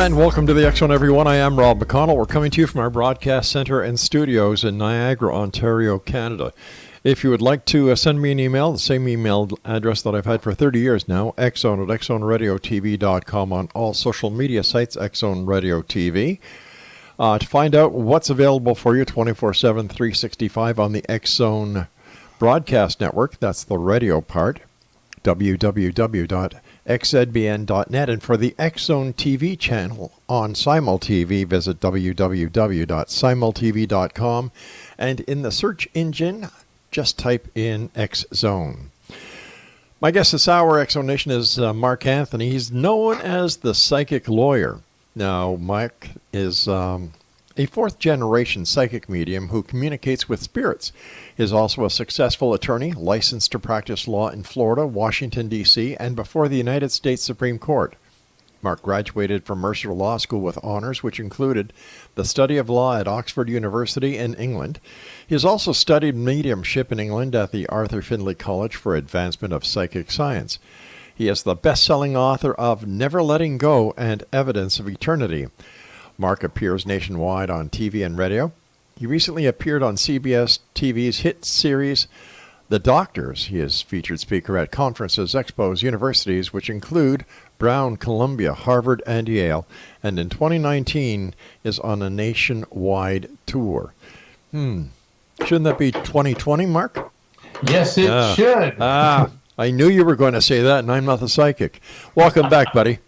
And welcome to the X Zone, everyone. I am Rob McConnell. We're coming to you from our broadcast center and studios in Niagara, Ontario, Canada. If you would like to send me an email, the same email address that I've had for 30 years now, xzone at xzoneradiotv.com, on all social media sites, X Zone Radio TV. To find out what's available for you 24/7, 365 on the X Zone broadcast network, that's the radio part, www.xzbn.net. And for the X Zone TV channel on SimulTV, visit www.simultv.com. And in the search engine, just type in X Zone. My guest this hour, X Zone Nation, is Mark Anthony. He's known as the psychic lawyer. Now, Mark is a fourth-generation psychic medium who communicates with spirits. He is also a successful attorney, licensed to practice law in Florida, Washington, D.C., and before the United States Supreme Court. Mark graduated from Mercer Law School with honors, which included the study of law at Oxford University in England. He has also studied mediumship in England at the Arthur Findlay College for Advancement of Psychic Science. He is the best-selling author of Never Letting Go and Evidence of Eternity. Mark appears nationwide on TV and radio. He recently appeared on CBS TV's hit series, The Doctors. He is featured speaker at conferences, expos, universities, which include Brown, Columbia, Harvard, and Yale, and in 2019 is on a nationwide tour. Shouldn't that be 2020, Mark? Yes, it should. I knew you were going to say that, and I'm not the psychic. Welcome back, buddy.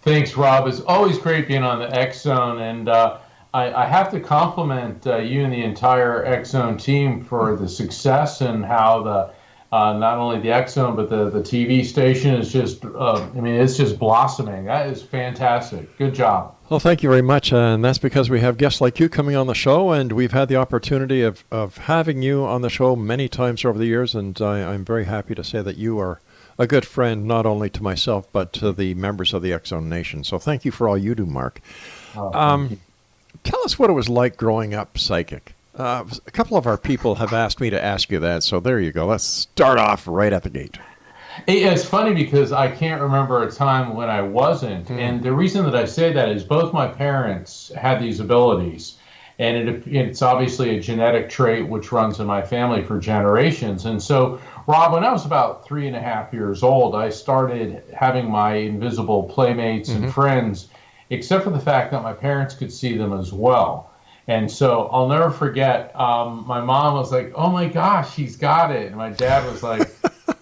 Thanks, Rob. It's always great being on the X Zone, and I have to compliment you and the entire X Zone team for the success and how the not only the X Zone but the TV station is just it's just blossoming. That is fantastic. Good job. Well, thank you very much, and that's because we have guests like you coming on the show, and we've had the opportunity of having you on the show many times over the years, and I'm very happy to say that you are a good friend, not only to myself, but to the members of the X Zone Nation. So thank you for all you do, Mark. Thank you. Tell us what it was like growing up psychic. A couple of our people have asked me to ask you that, so there you go. Let's start off right at the gate. It's funny because I can't remember a time when I wasn't, and the reason that I say that is both my parents had these abilities, and it's obviously a genetic trait which runs in my family for generations. And so, Rob, when I was about 3.5 years old, I started having my invisible playmates and friends, except for the fact that my parents could see them as well. And so I'll never forget, my mom was like, "Oh my gosh, he's got it." And my dad was like,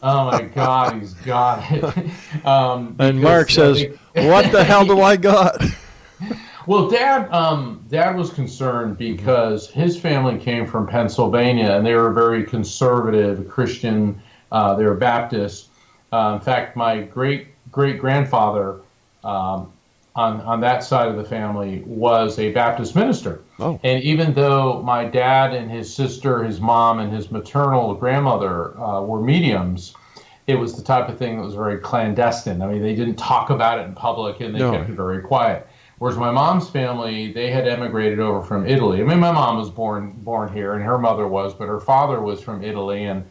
"Oh my God, he's got it." And Mark says, "What the hell do I got?" Well, Dad was concerned because his family came from Pennsylvania, and they were very conservative Christian. They were Baptist. In fact, my great-great-grandfather on that side of the family was a Baptist minister. Oh. And even though my dad and his sister, his mom, and his maternal grandmother were mediums, it was the type of thing that was very clandestine. I mean, they didn't talk about it in public, and they kept it very quiet. Whereas my mom's family, they had emigrated over from Italy. I mean, my mom was born here, and her mother was, but her father was from Italy, and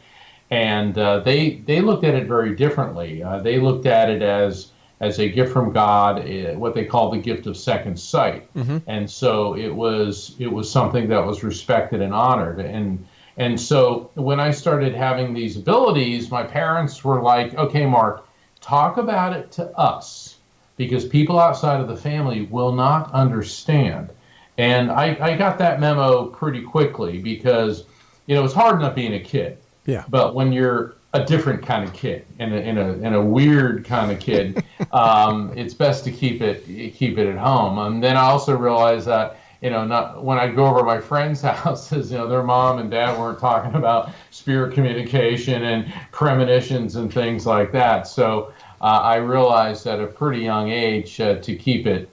they looked at it very differently. They looked at it as a gift from God, what they call the gift of second sight, and so it was something that was respected and honored. And so when I started having these abilities, my parents were like, "Okay, Mark, talk about it to us, because people outside of the family will not understand." And I got that memo pretty quickly because, it's hard enough being a kid. Yeah. But when you're a different kind of kid and a weird kind of kid, it's best to keep it at home. And then I also realized that, not when I go over to my friends' houses, their mom and dad weren't talking about spirit communication and premonitions and things like that. So I realized at a pretty young age to keep it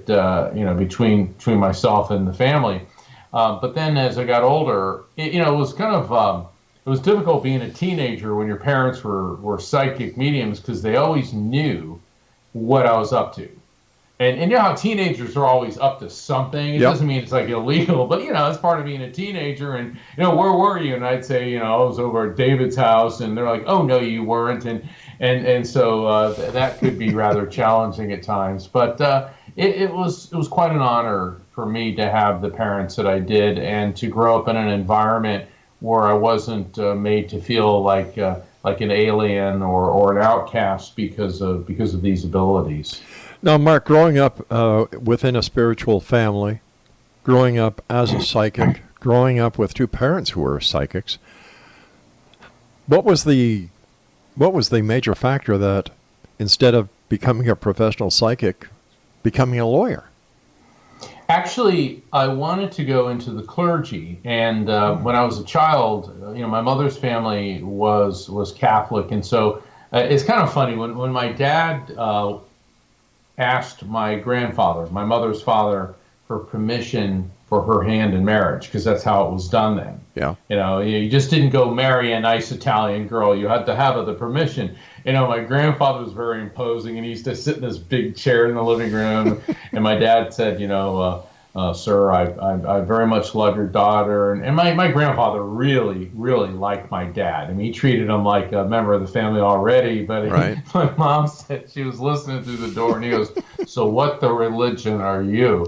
between myself and the family. But then as I got older, it was kind of it was difficult being a teenager when your parents were psychic mediums, because they always knew what I was up to. And you know how teenagers are always up to something. It Yep. doesn't mean it's like illegal, but it's part of being a teenager. And where were you? And I'd say, I was over at David's house, and they're like, oh no, you weren't. And so that could be rather challenging at times. But it was quite an honor for me to have the parents that I did, and to grow up in an environment where I wasn't made to feel like an alien or an outcast because of these abilities. Now, Mark, growing up within a spiritual family, growing up as a psychic, growing up with two parents who were psychics, what was the major factor that instead of becoming a professional psychic, becoming a lawyer? Actually, I wanted to go into the clergy, and when I was a child, my mother's family was Catholic, and so it's kind of funny when my dad asked my grandfather, my mother's father, for permission for her hand in marriage, because that's how it was done then. Yeah. You just didn't go marry a nice Italian girl. You had to have the permission. My grandfather was very imposing, and he used to sit in this big chair in the living room. And my dad said, sir, I very much love your daughter. And my grandfather really, really liked my dad. I mean, he treated him like a member of the family already. But Right. my mom said she was listening through the door, and he goes, so what the religion are you?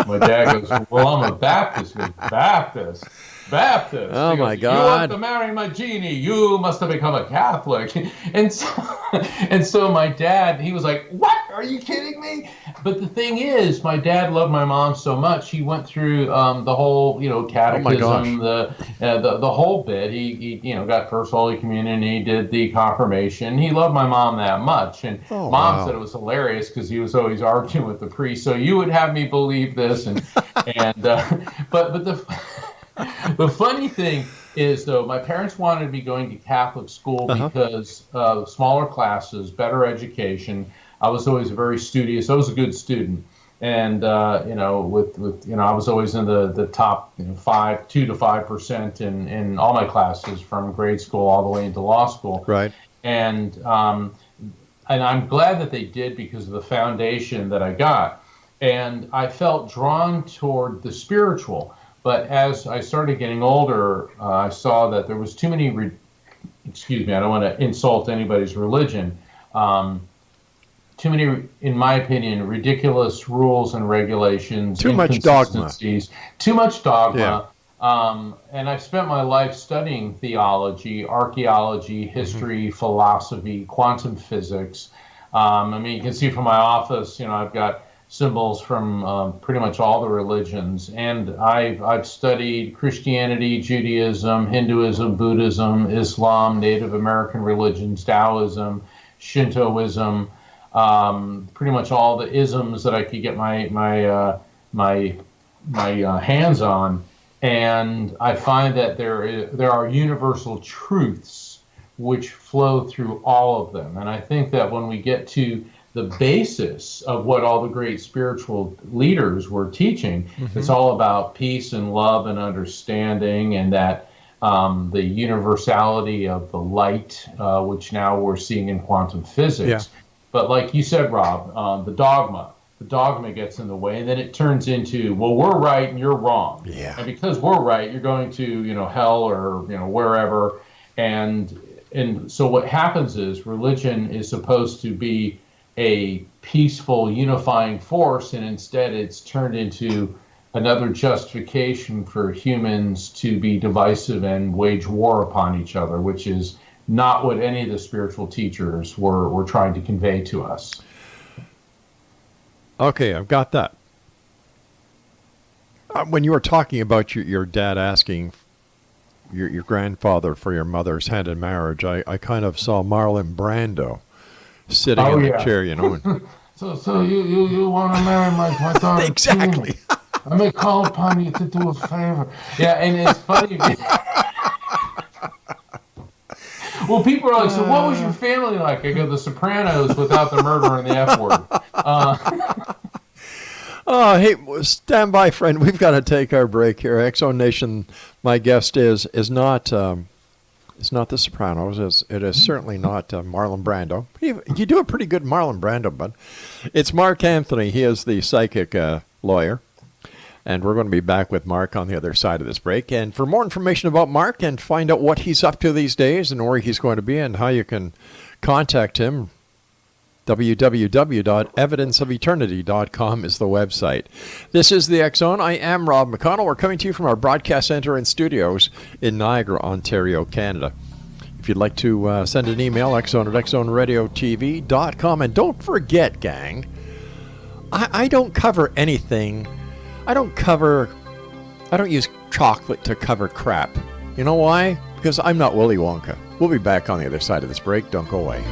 My dad goes, well, I'm a Baptist. He goes, Baptist. Baptist. Oh, He goes, my you want God. to marry my genie? You must have become a Catholic. And so my dad, he was like, what? Are you kidding me? But the thing is, my dad loved my mom so much. He went through the whole, catechism, the whole bit. He got First Holy Communion. He did the confirmation. He loved my mom that much. And Oh, mom wow. said it was hilarious because he was always arguing with the priest. So you would have me believe this, but the funny thing is, though, my parents wanted me going to Catholic school because of smaller classes, better education. I was always very studious. I was a good student, and I was always in the top 2 to 5% in all my classes from grade school all the way into law school. Right. And I'm glad that they did because of the foundation that I got, and I felt drawn toward the spiritual. But as I started getting older, I saw that there was too many, excuse me, I don't want to insult anybody's religion, too many, in my opinion, ridiculous rules and regulations, Too much dogma. inconsistencies, too much dogma. Yeah. And I've spent my life studying theology, archaeology, history, philosophy, quantum physics. You can see from my office, I've got symbols from pretty much all the religions, and I've studied Christianity, Judaism, Hinduism, Buddhism, Islam, Native American religions, Taoism, Shintoism, pretty much all the isms that I could get my hands on, and I find that there are universal truths which flow through all of them, and I think that when we get to the basis of what all the great spiritual leaders were teaching. It's all about peace and love and understanding, and that the universality of the light, which now we're seeing in quantum physics. Yeah. But like you said, Rob, the dogma gets in the way, and then it turns into, well, we're right and you're wrong. Yeah. And because we're right, you're going to, hell or, wherever. And so what happens is religion is supposed to be a peaceful, unifying force, and instead it's turned into another justification for humans to be divisive and wage war upon each other, which is not what any of the spiritual teachers were trying to convey to us. Okay, I've got that. When you were talking about your dad asking your grandfather for your mother's hand in marriage, I kind of saw Marlon Brando sitting in the chair, and So you want to marry my daughter? exactly. I may call upon you to do a favor. Yeah, and it's funny. Well, people are like, so what was your family like? I go, The Sopranos without the murder and the F word. Oh, hey, stand by, friend. We've got to take our break here. X Zone Nation, my guest is not It's not The Sopranos. It is certainly not Marlon Brando. You do a pretty good Marlon Brando, bud. It's Mark Anthony. He is the psychic lawyer. And we're going to be back with Mark on the other side of this break. And for more information about Mark and find out what he's up to these days and where he's going to be and how you can contact him, www.evidenceofeternity.com is the website. This is the X Zone. I am Rob McConnell. We're coming to you from our broadcast center and studios in Niagara, Ontario, Canada. If you'd like to send an email, xzone at xzoneradiotv.com. And don't forget, gang, I don't cover anything. I don't use chocolate to cover crap. You know why? Because I'm not Willy Wonka. We'll be back on the other side of this break. Don't go away.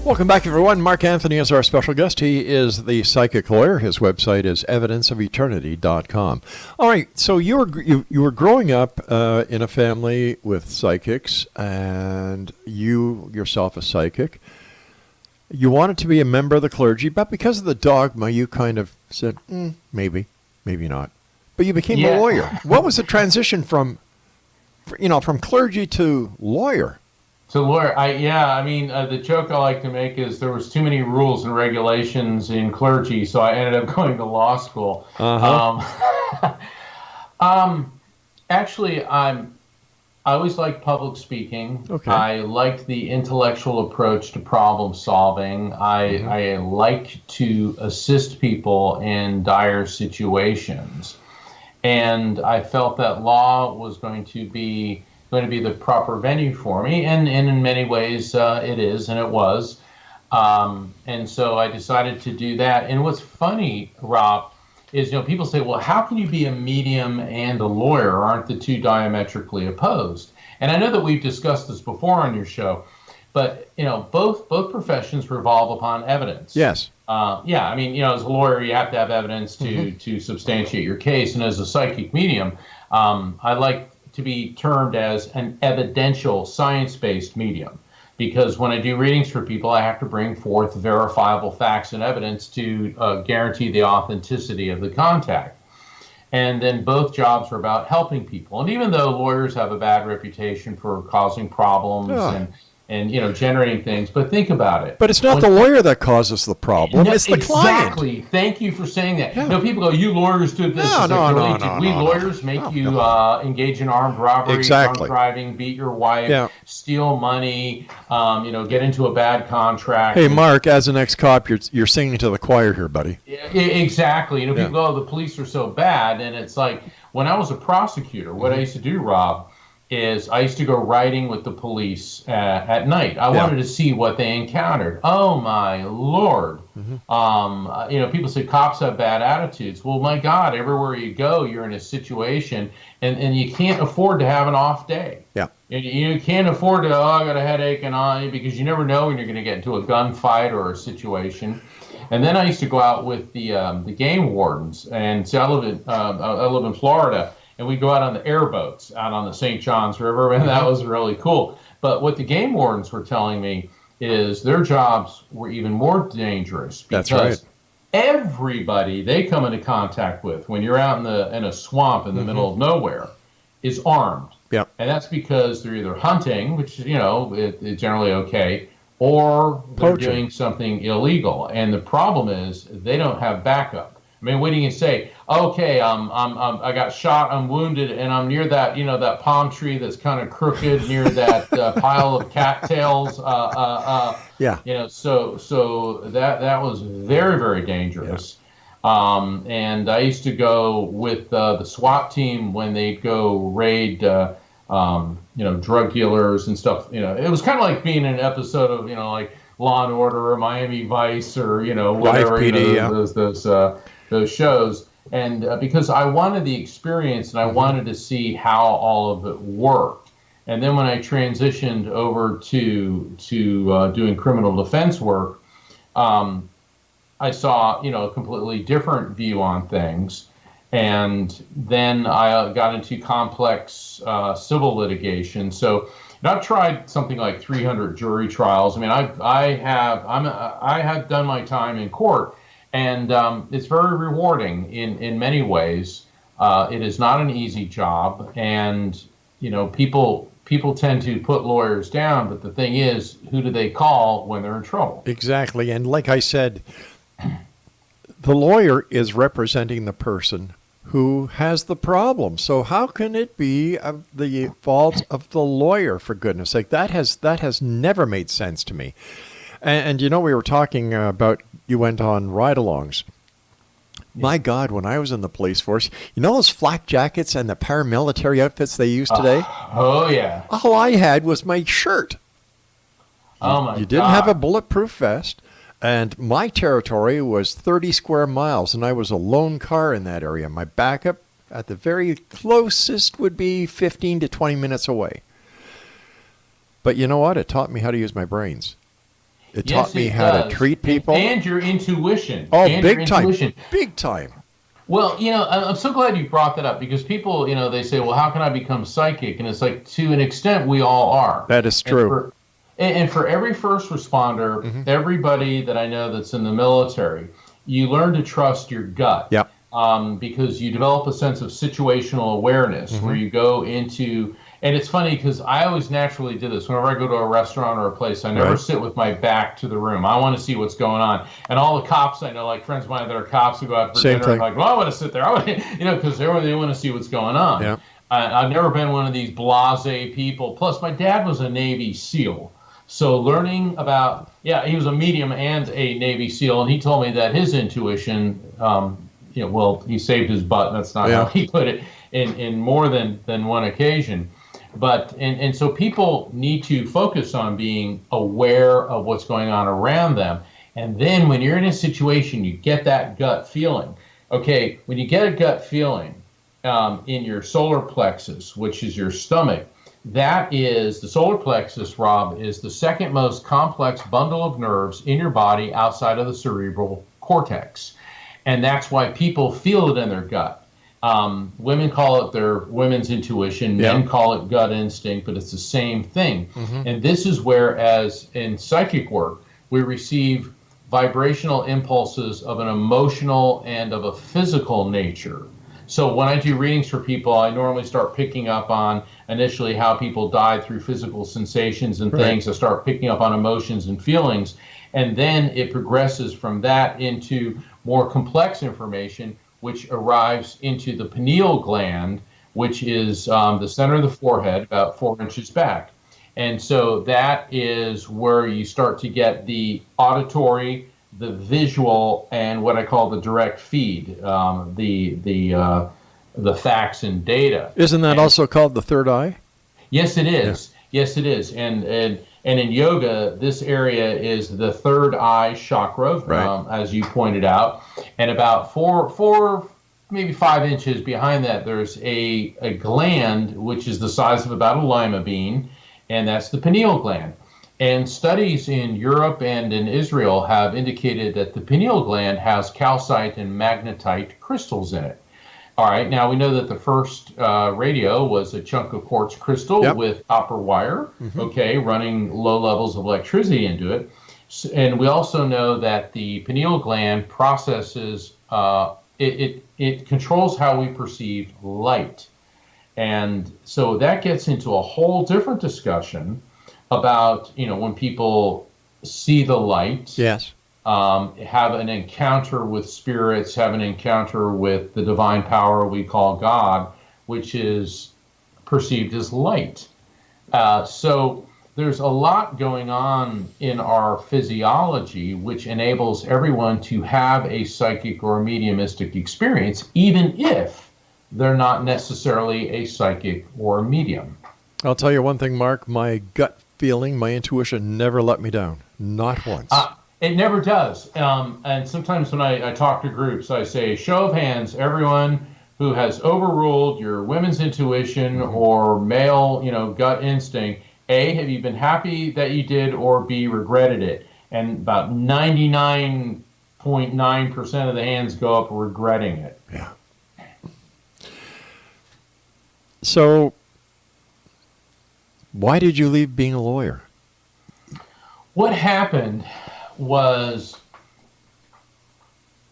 Welcome back, everyone. Mark Anthony is our special guest. He is the psychic lawyer. His website is evidenceofeternity.com. All right, so you were growing up in a family with psychics, and you yourself a psychic. You wanted to be a member of the clergy, but because of the dogma, you kind of said, maybe not. But you became a lawyer. What was the transition from clergy to lawyer? So, lawyer, the joke I like to make is there was too many rules and regulations in clergy, so I ended up going to law school. Actually, I always liked public speaking. Okay. I liked the intellectual approach to problem solving. I liked to assist people in dire situations, and I felt that law was going to be the proper venue for me, and in many ways it is, and it was. And so I decided to do that. And what's funny, Rob, is people say, well, how can you be a medium and a lawyer? Aren't the two diametrically opposed? And I know that we've discussed this before on your show, but both professions revolve upon evidence. Yes. As a lawyer, you have to have evidence to substantiate your case, and as a psychic medium, I like to be termed as an evidential, science-based medium, because when I do readings for people, I have to bring forth verifiable facts and evidence to guarantee the authenticity of the contact. And then both jobs are about helping people. And even though lawyers have a bad reputation for causing problems and generating things, but think about it. But it's not the lawyer that causes the problem, it's the client. Exactly. Thank you for saying that. Yeah. People go, you lawyers did this. Did we lawyers make you engage in armed robbery, drunk driving, beat your wife, steal money, get into a bad contract? Hey, Mark, as an ex-cop, you're singing to the choir here, buddy. Exactly. People go, oh, the police are so bad. And it's like, when I was a prosecutor, what I used to do, Rob, is I used to go riding with the police at night. I wanted to see what they encountered. Oh, my Lord. People say cops have bad attitudes. Well, my God, everywhere you go, you're in a situation, and you can't afford to have an off day. Yeah. You can't afford to, I got a headache, because you never know when you're going to get into a gunfight or a situation. And then I used to go out with the game wardens, and see, I live in Florida. And we go out on the airboats out on the St. Johns River, and that was really cool. But what the game wardens were telling me is their jobs were even more dangerous, because everybody they come into contact with when you're out in a swamp in the middle of nowhere is armed. Yep. And that's because they're either hunting, which it's generally okay, or they're doing something illegal. And the problem is they don't have backup. I mean, what do you say? Okay, I got shot, I'm wounded, and I'm near that, that palm tree that's kind of crooked near that pile of cattails. So that was very, very dangerous. Yeah. And I used to go with the SWAT team when they'd go raid, drug dealers and stuff. It was kind of like being in an episode of, like Law and Order or Miami Vice or, whatever, Life PD, those shows. And because I wanted the experience and I wanted to see how all of it worked. And then when I transitioned over to doing criminal defense work, I saw, a completely different view on things. And then I got into complex civil litigation. So I've tried something like 300 jury trials. I mean, I have done my time in court, and it's very rewarding in many ways. It is not an easy job, and people tend to put lawyers down. But the thing is, who do they call when they're in trouble? Exactly, and like I said, the lawyer is representing the person who has the problem. So how can it be the fault of the lawyer, for goodness sake? That has never made sense to me. And we were talking about, you went on ride-alongs. My God, when I was in the police force, those flak jackets and the paramilitary outfits they use today? Oh, yeah. All I had was my shirt. Oh, my God. You didn't have a bulletproof vest. And my territory was 30 square miles, and I was a lone car in that area. My backup at the very closest would be 15 to 20 minutes away. But you know what? It taught me how to use my brains. It taught me how to treat people. And your intuition. Oh, and big time. Big time. Well, I'm so glad you brought that up, because people, they say, well, how can I become psychic? And it's like, to an extent, we all are. That is true. And for every first responder, everybody that I know that's in the military, you learn to trust your gut. Yep. Because you develop a sense of situational awareness where you go into, and it's funny because I always naturally do this. Whenever I go to a restaurant or a place, I never sit with my back to the room. I want to see what's going on. And all the cops I know, like friends of mine that are cops who go out for dinner, I'm like, well, I want to sit there. Because they want to see what's going on. Yeah. I've never been one of these blasé people. Plus, my dad was a Navy SEAL. So learning about, he was a medium and a Navy SEAL, and he told me that his intuition, he saved his butt. That's not how he put it in more than one occasion. But, and so people need to focus on being aware of what's going on around them. And then when you're in a situation, you get that gut feeling. Okay, when you get a gut feeling in your solar plexus, which is your stomach, that is, the solar plexus, Rob, is the second most complex bundle of nerves in your body outside of the cerebral cortex. And that's why people feel it in their gut. Women call it their women's intuition, men call it gut instinct, but it's the same thing. And this is where, as in psychic work, we receive vibrational impulses of an emotional and of a physical nature. So when I do readings for people, I normally start picking up on initially how people died through physical sensations and things. I start picking up on emotions and feelings. And then it progresses from that into more complex information, which arrives into the pineal gland, which is the center of the forehead, about 4 inches back. And so that is where you start to get the auditory, the visual, and what I call the direct feed, the facts and data. Isn't that also called the third eye? Yes, it is. Yeah. Yes, it is. And in yoga, this area is the third eye chakra, as you pointed out. And about four, maybe 5 inches behind that, there's a gland which is the size of about a lima bean, and that's the pineal gland. And studies in Europe and in Israel have indicated that the pineal gland has calcite and magnetite crystals in it. All right, now we know that the first radio was a chunk of quartz crystal with copper wire, running low levels of electricity into it. And we also know that the pineal gland processes, it controls how we perceive light. And so that gets into a whole different discussion about, when people see the light, have an encounter with spirits, have an encounter with the divine power we call God, which is perceived as light. So there's a lot going on in our physiology which enables everyone to have a psychic or a mediumistic experience, even if they're not necessarily a psychic or a medium. I'll tell you one thing, Mark, my gut feeling, my intuition never let me down. Not once. It never does. And sometimes when I talk to groups, I say, show of hands, everyone who has overruled your women's intuition or male, gut instinct. A, have you been happy that you did, or B, regretted it? And about 99.9% of the hands go up regretting it. Yeah. So, why did you leave being a lawyer? What happened was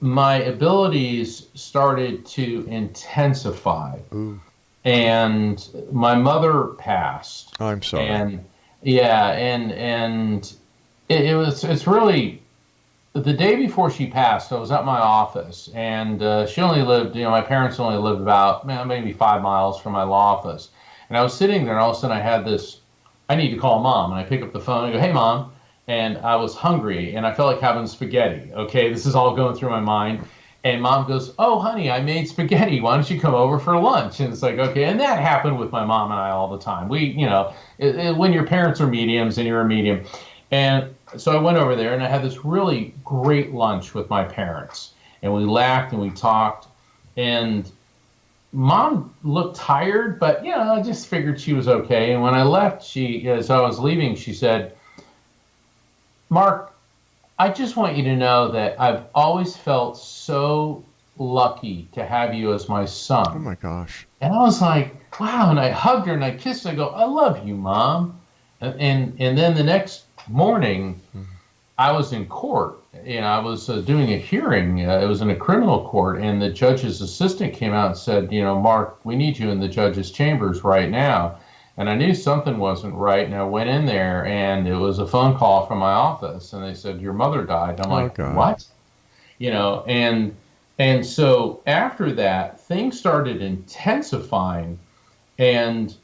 my abilities started to intensify. Ooh. And my mother passed. I'm sorry. And yeah, and it's really the day before she passed. I was at my office, and she only lived. My parents only lived about maybe 5 miles from my law office. And I was sitting there, and all of a sudden I had this. I need to call mom, and I pick up the phone and I go, "Hey, mom." And I was hungry, and I felt like having spaghetti. Okay, this is all going through my mind. And mom goes, "Oh, honey, I made spaghetti. Why don't you come over for lunch?" And it's like, okay. And that happened with my mom and I all the time. When your parents are mediums and you're a medium. And so I went over there and I had this really great lunch with my parents. And we laughed and we talked. And mom looked tired, but, I just figured she was okay. And when I left, as I was leaving, she said, "Mark, I just want you to know that I've always felt so lucky to have you as my son." Oh my gosh. And I was like, wow. And I hugged her and I kissed her. I go, "I love you, Mom." And then the next morning, I was in court. I was doing a hearing. It was in a criminal court. And the judge's assistant came out and said, "Mark, we need you in the judge's chambers right now." And I knew something wasn't right, and I went in there, and it was a phone call from my office, and they said, "Your mother died." And I'm like, God. "What?" And so after that, things started intensifying, and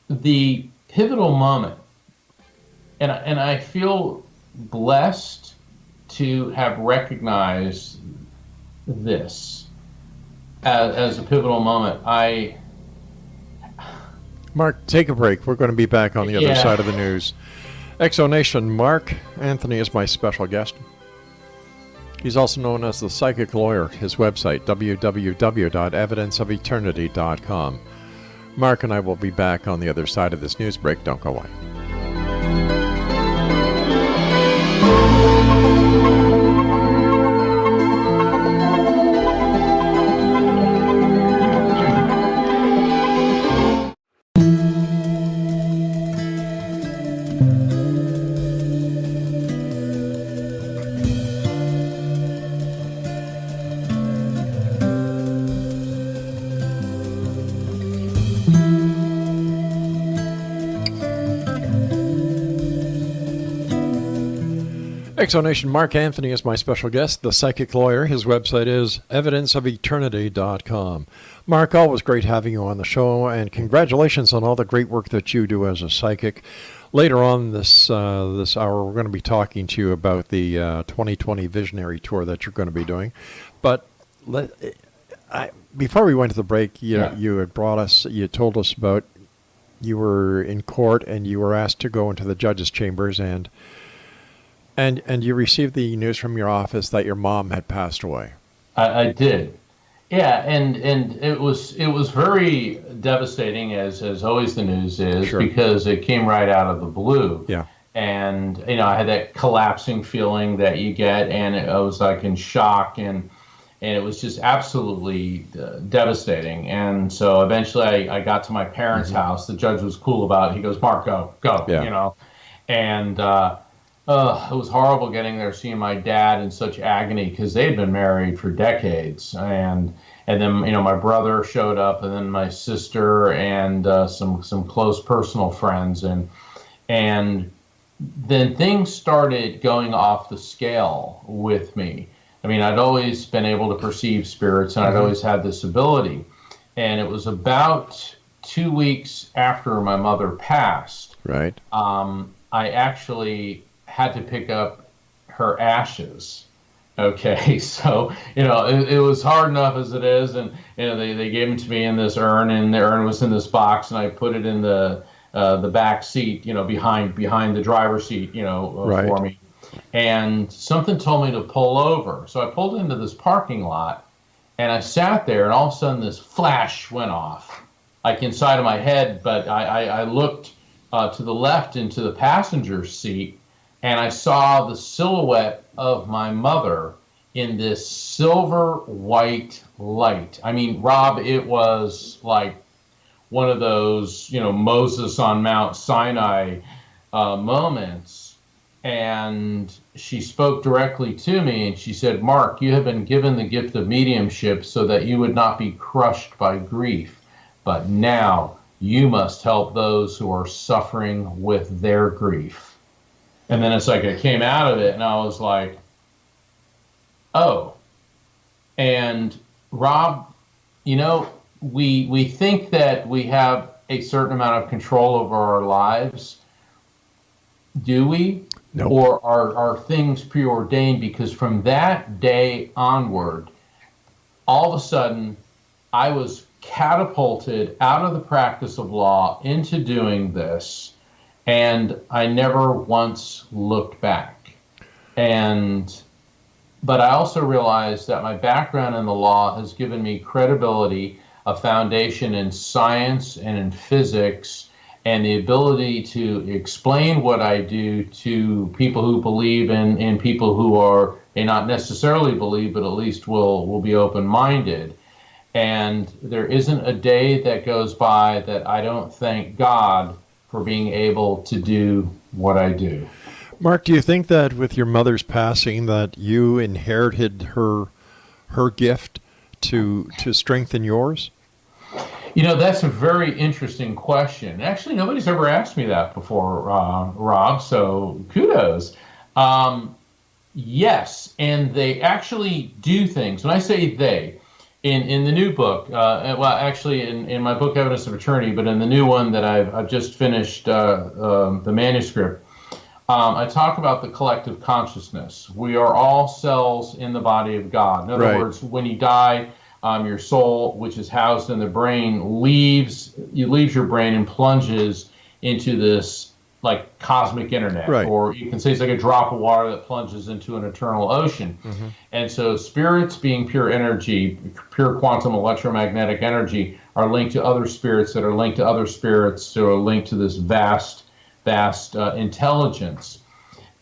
the pivotal moment, and I feel blessed to have recognized this as a pivotal moment. Mark, take a break. We're going to be back on the other side of the news. Exonation, Mark Anthony is my special guest. He's also known as the Psychic Lawyer. His website, www.evidenceofeternity.com. Mark and I will be back on the other side of this news break. Don't go away. Exonation, Mark Anthony is my special guest, the Psychic Lawyer. His website is evidenceofeternity.com. Mark, always great having you on the show, and congratulations on all the great work that you do as a psychic. Later on this hour, we're going to be talking to you about the 2020 Visionary Tour that you're going to be doing. But before we went to the break, you had you told us about you were in court and you were asked to go into the judge's chambers and you received the news from your office that your mom had passed away. I did. Yeah, and it was very devastating, as always the news is, Sure. because it came right out of the blue. Yeah. And I had that collapsing feeling that you get, and I was like in shock, and it was just absolutely devastating. And so eventually I got to my parents' house. The judge was cool about it. He goes, "Mark, go, Yeah. And it was horrible getting there, seeing my dad in such agony, because they had been married for decades. And then, my brother showed up, and then my sister, and some close personal friends. And then things started going off the scale with me. I mean, I'd always been able to perceive spirits, and I'd always had this ability. And it was about 2 weeks after my mother passed. Right. I actually had to pick up her ashes. Okay, so it was hard enough as it is, and they gave them to me in this urn, and the urn was in this box, and I put it in the back seat, behind the driver's seat, Right. for me. and something told me to pull over. So I pulled into this parking lot, and I sat there, and all of a sudden this flash went off, like inside of my head. But I looked to the left into the passenger seat, and I saw the silhouette of my mother in this silver white light. I mean, Rob, it was like one of those, Moses on Mount Sinai moments. And she spoke directly to me, and she said, "Mark, you have been given the gift of mediumship so that you would not be crushed by grief. But now you must help those who are suffering with their grief." And then it's like I came out of it, and I was like, oh. And Rob, we think that we have a certain amount of control over our lives. Do we? No. Or are things preordained? Because from that day onward, all of a sudden, I was catapulted out of the practice of law into doing this, and I never once looked back. But I also realized that my background in the law has given me credibility, a foundation in science and in physics, and the ability to explain what I do to people who believe and people who may not necessarily believe, but at least will be open-minded. And there isn't a day that goes by that I don't thank God for being able to do what I do. Mark, do you think that with your mother's passing that you inherited her gift to strengthen yours? That's a very interesting question. Actually, nobody's ever asked me that before, Rob, so kudos. Yes, and they actually do things. When I say they, in the new book, in my book, Evidence of Eternity, but in the new one that I've just finished, the manuscript, I talk about the collective consciousness. We are all cells in the body of God. In other words, when you die, your soul, which is housed in the brain, leaves your brain and plunges into this like cosmic internet, or you can say it's like a drop of water that plunges into an eternal ocean. Mm-hmm. And so spirits, being pure energy, pure quantum electromagnetic energy, are linked to other spirits that are linked to other spirits, that are linked to this vast intelligence.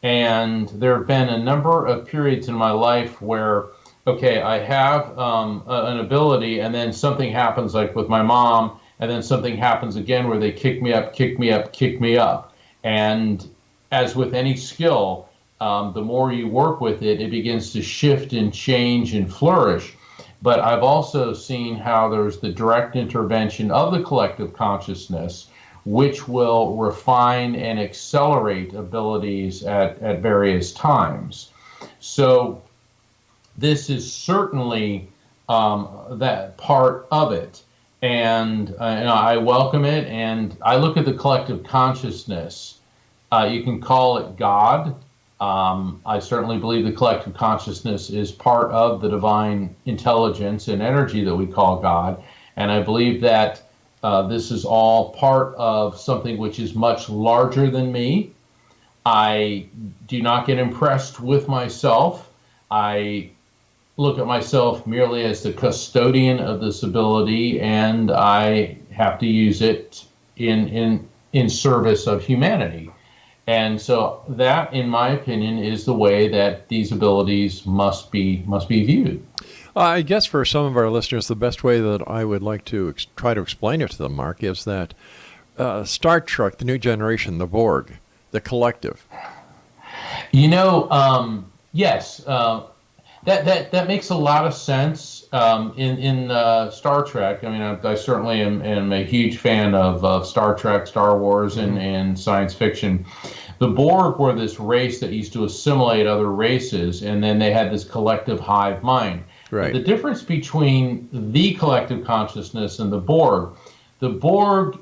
And there have been a number of periods in my life where, okay, I have an ability, and then something happens, like with my mom, and then something happens again where they kick me up. And as with any skill, the more you work with it, it begins to shift and change and flourish. But I've also seen how there's the direct intervention of the collective consciousness, which will refine and accelerate abilities at various times. So this is certainly that part of it. And I welcome it, and I look at the collective consciousness. You can call it God. I certainly believe the collective consciousness is part of the divine intelligence and energy that we call God. And I believe that this is all part of something which is much larger than me. I do not get impressed with myself. I look at myself merely as the custodian of this ability, and I have to use it in service of humanity. And so that, in my opinion, is the way that these abilities must be viewed. I guess for some of our listeners, the best way that I would like to try to explain it to them, Mark, is that Star Trek, the new generation, the Borg, the collective. Yes, that makes a lot of sense in Star Trek. I mean, I certainly am a huge fan of Star Trek, Star Wars, and science fiction. The Borg were this race that used to assimilate other races, and then they had this collective hive mind. Right. The difference between the collective consciousness and the Borg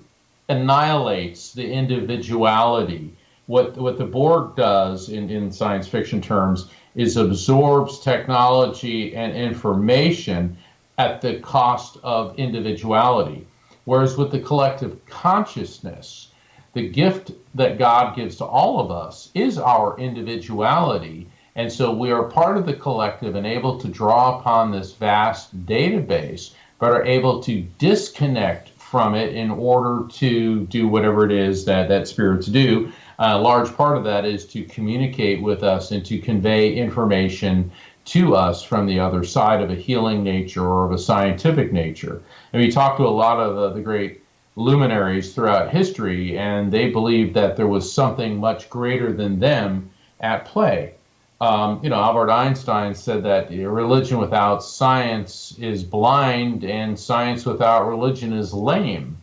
annihilates the individuality. What the Borg does in science fiction terms is absorbs technology and information at the cost of individuality. Whereas with the collective consciousness, the gift that God gives to all of us is our individuality. And so we are part of the collective and able to draw upon this vast database, but are able to disconnect from it in order to do whatever it is that spirits do. A large part of that is to communicate with us and to convey information to us from the other side of a healing nature or of a scientific nature. And we talked to a lot of the great luminaries throughout history, and they believed that there was something much greater than them at play. Albert Einstein said that religion without science is blind and science without religion is lame.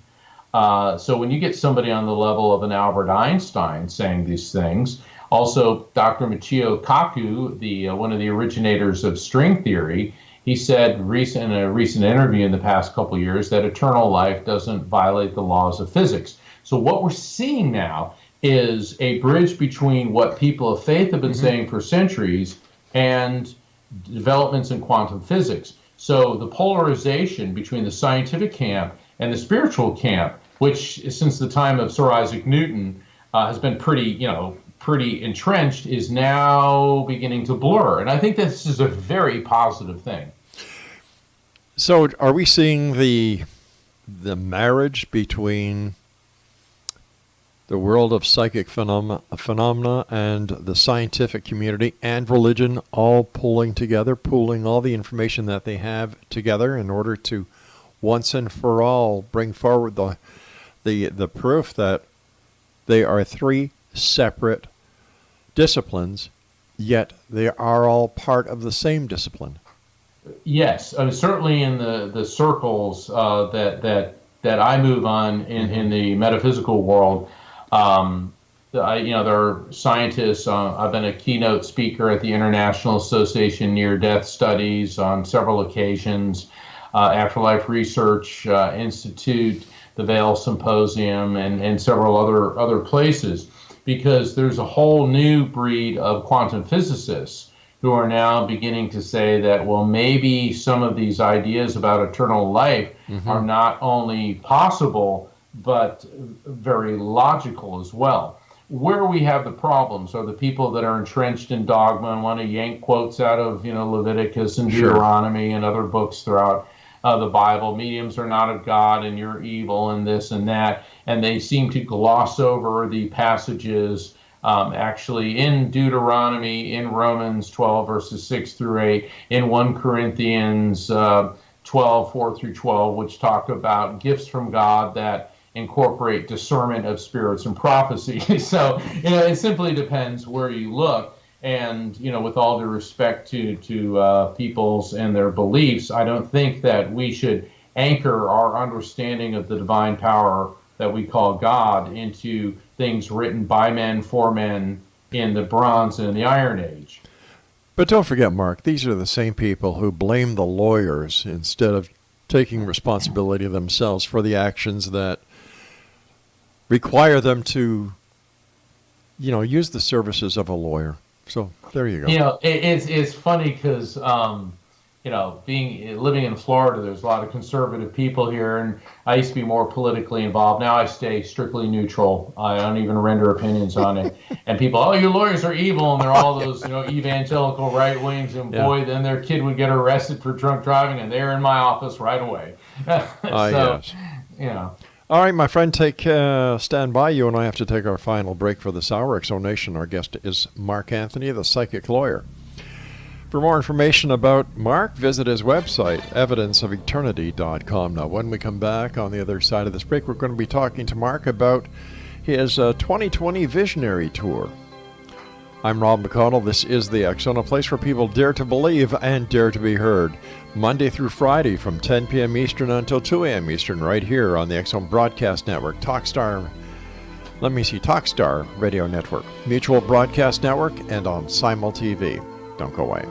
So when you get somebody on the level of an Albert Einstein saying these things, also Dr. Michio Kaku, one of the originators of string theory, he said in a recent interview in the past couple of years that eternal life doesn't violate the laws of physics. So what we're seeing now is a bridge between what people of faith have been saying for centuries and developments in quantum physics. So the polarization between the scientific camp and the spiritual camp, which since the time of Sir Isaac Newton has been pretty entrenched, is now beginning to blur. And I think this is a very positive thing. So are we seeing the marriage between the world of psychic phenomena and the scientific community and religion all pulling together, pooling all the information that they have together in order to once and for all bring forward the proof that they are three separate disciplines, yet they are all part of the same discipline? Yes, certainly in the circles that I move on in the metaphysical world. There are scientists. I've been a keynote speaker at the International Association Near-Death Studies on several occasions, Afterlife Research Institute, the Vail Symposium, and several other places, because there's a whole new breed of quantum physicists who are now beginning to say that, well, maybe some of these ideas about eternal life are not only possible, but very logical as well. Where we have the problems are the people that are entrenched in dogma and want to yank quotes out of Leviticus and Deuteronomy and other books throughout the Bible. Mediums are not of God and you're evil and this and that. And they seem to gloss over the passages actually in Deuteronomy, in Romans 12, verses 6 through 8, in 1 Corinthians 12, 4 through 12, which talk about gifts from God that incorporate discernment of spirits and prophecy. So, it simply depends where you look. And, with all due respect to peoples and their beliefs, I don't think that we should anchor our understanding of the divine power that we call God into things written by men for men in the Bronze and the Iron Age. But don't forget, Mark, these are the same people who blame the lawyers instead of taking responsibility themselves for the actions that require them to, use the services of a lawyer. So there you go. It's funny because, living in Florida, there's a lot of conservative people here, and I used to be more politically involved. Now I stay strictly neutral. I don't even render opinions on it. And people, your lawyers are evil, and they're all those, evangelical right wings, and boy, then their kid would get arrested for drunk driving, and they're in my office right away. Yes. All right, my friend, stand by. You and I have to take our final break for this hour. Exonation, our guest is Mark Anthony, the psychic lawyer. For more information about Mark, visit his website, evidenceofeternity.com. Now, when we come back on the other side of this break, we're going to be talking to Mark about his 2020 Visionary Tour. I'm Rob McConnell. This is The X Zone, a place where people dare to believe and dare to be heard. Monday through Friday from 10 p.m. Eastern until 2 a.m. Eastern, right here on the X Zone Broadcast Network, Talkstar Radio Network, Mutual Broadcast Network, and on Simul TV. Don't go away.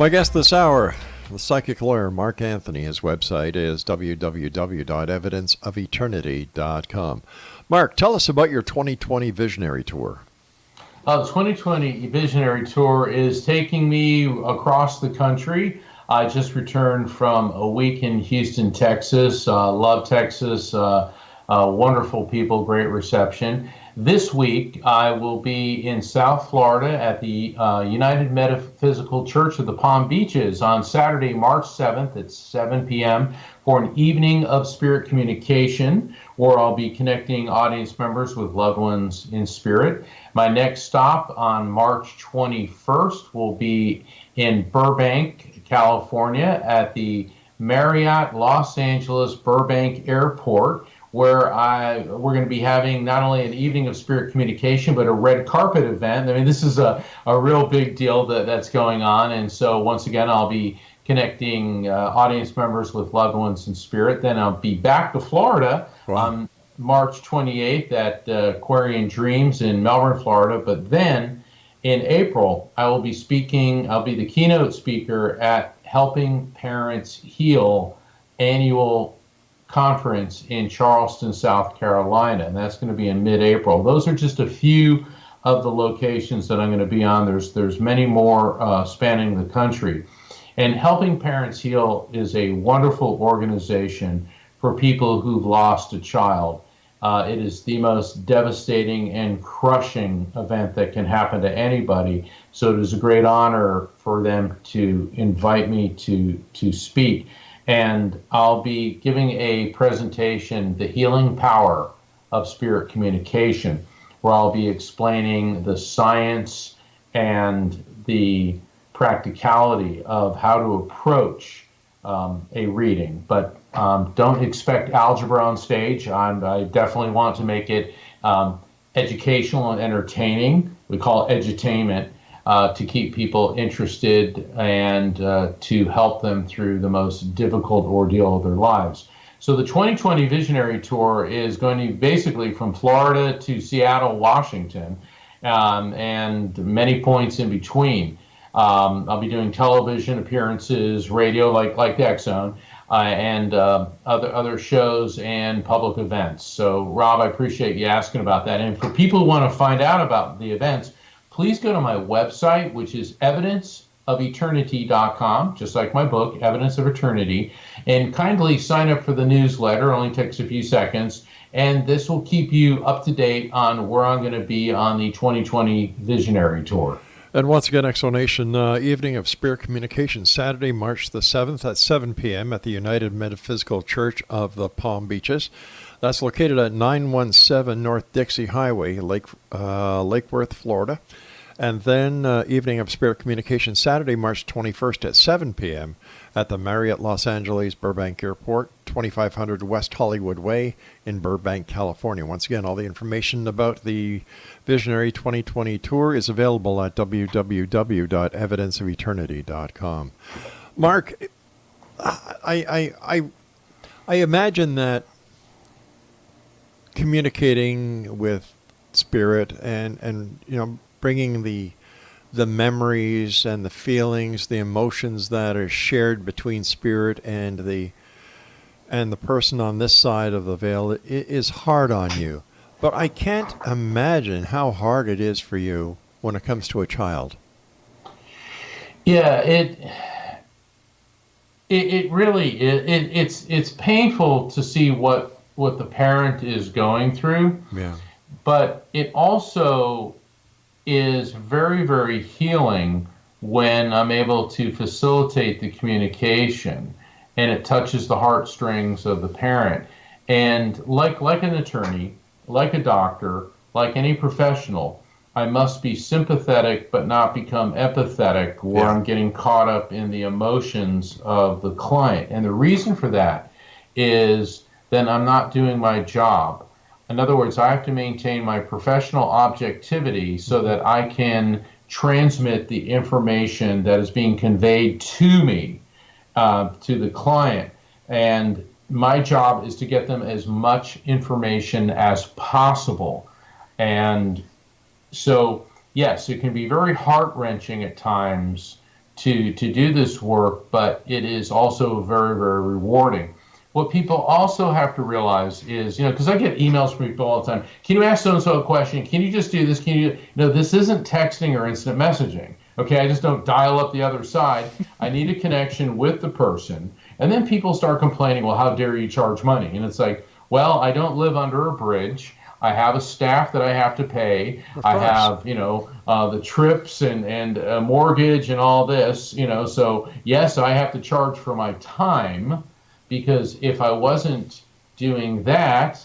My guest this hour, the psychic lawyer Mark Anthony. His website is www.evidenceofeternity.com. Mark, tell us about your 2020 Visionary Tour. The 2020 Visionary Tour is taking me across the country. I just returned from a week in Houston, Texas. Love Texas. Wonderful people, great reception. This week, I will be in South Florida at the United Metaphysical Church of the Palm Beaches on Saturday, March 7th at 7 p.m. for an evening of spirit communication, where I'll be connecting audience members with loved ones in spirit. My next stop on March 21st will be in Burbank, California at the Marriott Los Angeles Burbank Airport, where we're going to be having not only an evening of spirit communication, but a red carpet event. I mean, this is a real big deal that's going on. And so once again, I'll be connecting audience members with loved ones in spirit. Then I'll be back to Florida on March 28th at Aquarian Dreams in Melbourne, Florida. But then in April, I'll be the keynote speaker at Helping Parents Heal annual conference in Charleston, South Carolina, and that's going to be in mid-April. Those are just a few of the locations that I'm going to be on. There's many more spanning the country. And Helping Parents Heal is a wonderful organization for people who've lost a child. It is the most devastating and crushing event that can happen to anybody. So it is a great honor for them to invite me to speak. And I'll be giving a presentation, The Healing Power of Spirit Communication, where I'll be explaining the science and the practicality of how to approach a reading. But don't expect algebra on stage. I definitely want to make it educational and entertaining. We call it edutainment. To keep people interested and to help them through the most difficult ordeal of their lives. So the 2020 Visionary Tour is going to be basically from Florida to Seattle, Washington, and many points in between. I'll be doing television appearances, radio like X Zone, and other shows and public events. So Rob, I appreciate you asking about that. And for people who want to find out about the events, please go to my website, which is evidenceofeternity.com, just like my book, Evidence of Eternity, and kindly sign up for the newsletter. It only takes a few seconds, and this will keep you up to date on where I'm going to be on the 2020 Visionary Tour. And once again, Exonation, evening of spirit communication, Saturday, March the 7th at 7 p.m. at the United Metaphysical Church of the Palm Beaches. That's located at 917 North Dixie Highway, Lake Worth, Florida. And then evening of spirit communication, Saturday, March 21st at 7 p.m. at the Marriott Los Angeles Burbank Airport, 2500 West Hollywood Way in Burbank, California. Once again, all the information about the Visionary 2020 Tour is available at www.evidenceofeternity.com. Mark, I imagine that communicating with spirit and bringing the memories and the feelings, the emotions that are shared between spirit and the person on this side of the veil is hard on you. But I can't imagine how hard it is for you when it comes to a child. Yeah, it really is. It's painful to see what the parent is going through. Yeah. But it also is very, very healing when I'm able to facilitate the communication and it touches the heartstrings of the parent. And like an attorney, like a doctor, like any professional, I must be sympathetic but not become empathetic where I'm getting caught up in the emotions of the client. And the reason for that is then I'm not doing my job. In other words, I have to maintain my professional objectivity so that I can transmit the information that is being conveyed to me, to the client. And my job is to get them as much information as possible. And so, yes, it can be very heart-wrenching at times to do this work, but it is also very, very rewarding. What people also have to realize is, because I get emails from people all the time. Can you ask so-and-so a question? Can you just do this? This isn't texting or instant messaging. Okay, I just don't dial up the other side. I need a connection with the person. And then people start complaining, well, how dare you charge money? And it's like, well, I don't live under a bridge. I have a staff that I have to pay. I have, the trips and a mortgage and all this, so yes, I have to charge for my time, because if I wasn't doing that,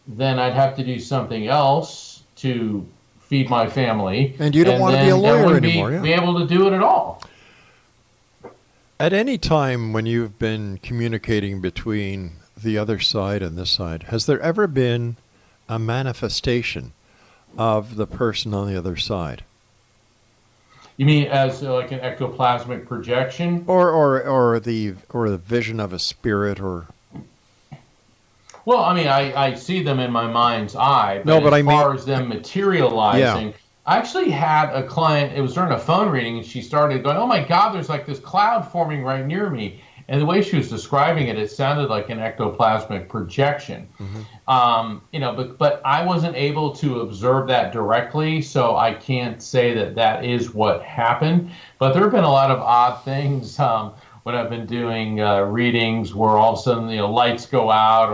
then I'd have to do something else to feed my family. And you don't want to be a lawyer anymore. Be able to do it at all. At any time when you've been communicating between the other side and this side, has there ever been a manifestation of the person on the other side? You mean as like an ectoplasmic projection, or the vision of a spirit, or? Well, I mean, I see them in my mind's eye, but as far as them materializing, yeah. I actually had a client. It was during a phone reading, and she started going, "Oh my God, there's like this cloud forming right near me." And the way she was describing it, it sounded like an ectoplasmic projection. Mm-hmm. But I wasn't able to observe that directly, so I can't say that that is what happened. But there have been a lot of odd things when I've been doing readings, where all of a sudden lights go out,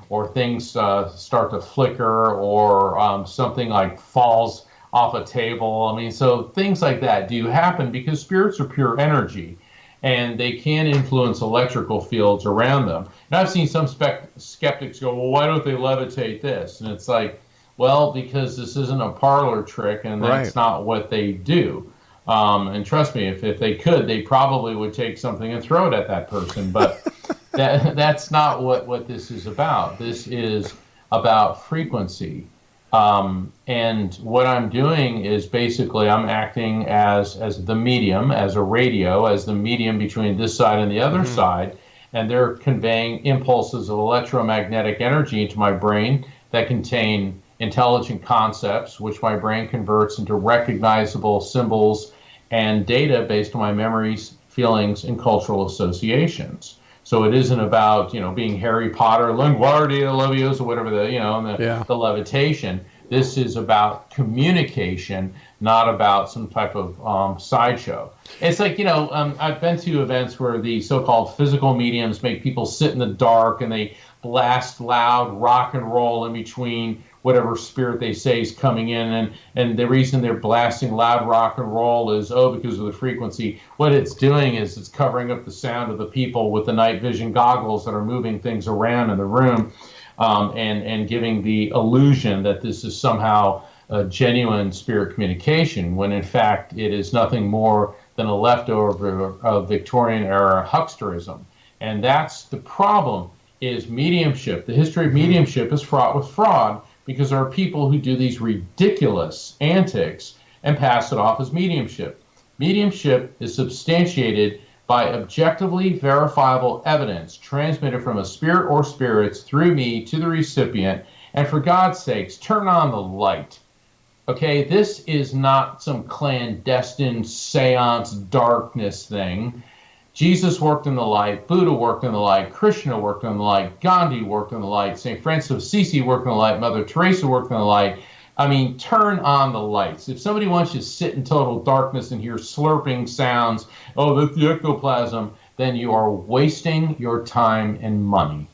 or things start to flicker, or something like falls off a table. I mean, so things like that do happen because spirits are pure energy, and they can influence electrical fields around them. And I've seen some skeptics go, well, why don't they levitate this? And it's like, well, because this isn't a parlor trick, and that's not what they do. And trust me, if they could, they probably would take something and throw it at that person. But that's not what this is about. This is about frequency. And what I'm doing is basically I'm acting as the medium, as a radio, as the medium between this side and the other side, and they're conveying impulses of electromagnetic energy into my brain that contain intelligent concepts, which my brain converts into recognizable symbols and data based on my memories, feelings, and cultural associations. So it isn't about, being Harry Potter, Linguardia Leviosa, whatever the levitation. This is about communication, not about some type of sideshow. It's like, I've been to events where the so-called physical mediums make people sit in the dark, and they blast loud rock and roll in between whatever spirit they say is coming in. And the reason they're blasting loud rock and roll is, because of the frequency. What it's doing is it's covering up the sound of the people with the night vision goggles that are moving things around in the room, and giving the illusion that this is somehow a genuine spirit communication, when in fact it is nothing more than a leftover of Victorian era hucksterism. And that's the problem, is mediumship. The history of mediumship is fraught with fraud, because there are people who do these ridiculous antics and pass it off as mediumship. Mediumship is substantiated by objectively verifiable evidence transmitted from a spirit or spirits through me to the recipient. And for God's sakes, turn on the light. Okay, this is not some clandestine seance darkness thing. Jesus worked in the light, Buddha worked in the light, Krishna worked in the light, Gandhi worked in the light, St. Francis of Assisi worked in the light, Mother Teresa worked in the light. I mean, turn on the lights. If somebody wants you to sit in total darkness and hear slurping sounds, that's the ectoplasm, then you are wasting your time and money.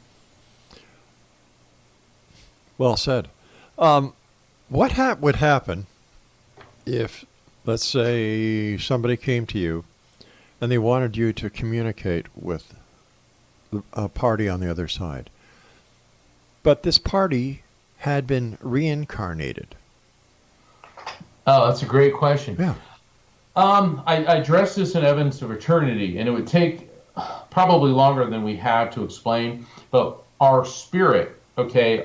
Well said. What would happen if, let's say, somebody came to you and they wanted you to communicate with a party on the other side, but this party had been reincarnated? Oh, that's a great question. Yeah. I addressed this in Evidence of Eternity, and it would take probably longer than we have to explain, but our spirit, the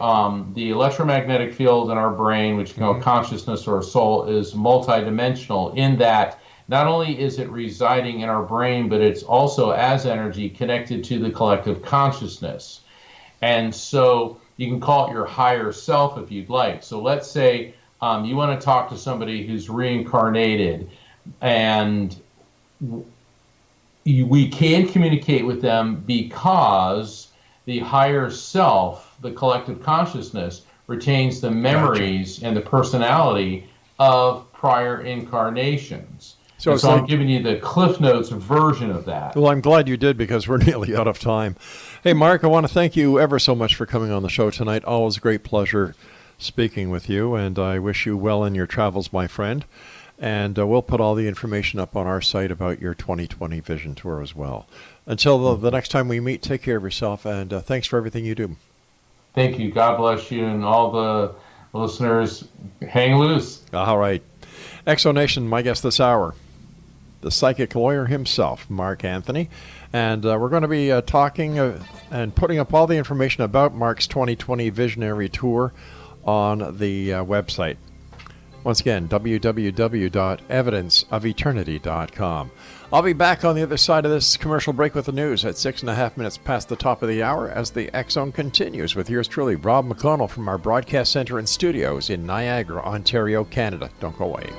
electromagnetic field in our brain, which you call consciousness or soul, is multidimensional in that not only is it residing in our brain, but it's also as energy connected to the collective consciousness. And so you can call it your higher self if you'd like. So let's say you want to talk to somebody who's reincarnated, and we can communicate with them because the higher self, the collective consciousness, retains the memories and the personality of prior incarnations. So I'm giving you the Cliff Notes version of that. Well, I'm glad you did, because we're nearly out of time. Hey, Mark, I want to thank you ever so much for coming on the show tonight. Always a great pleasure speaking with you, and I wish you well in your travels, my friend. And we'll put all the information up on our site about your 2020 Vision Tour as well. Until the next time we meet, take care of yourself, and thanks for everything you do. Thank you. God bless you, and all the listeners, hang loose. All right. Exonation, my guest this hour, the psychic lawyer himself, Mark Anthony. And we're going to be talking and putting up all the information about Mark's 2020 Visionary Tour on the website. Once again, www.evidenceofeternity.com. I'll be back on the other side of this commercial break with the news at 6.5 minutes past the top of the hour as the X Zone continues with yours truly, Rob McConnell, from our broadcast center and studios in Niagara, Ontario, Canada. Don't go away.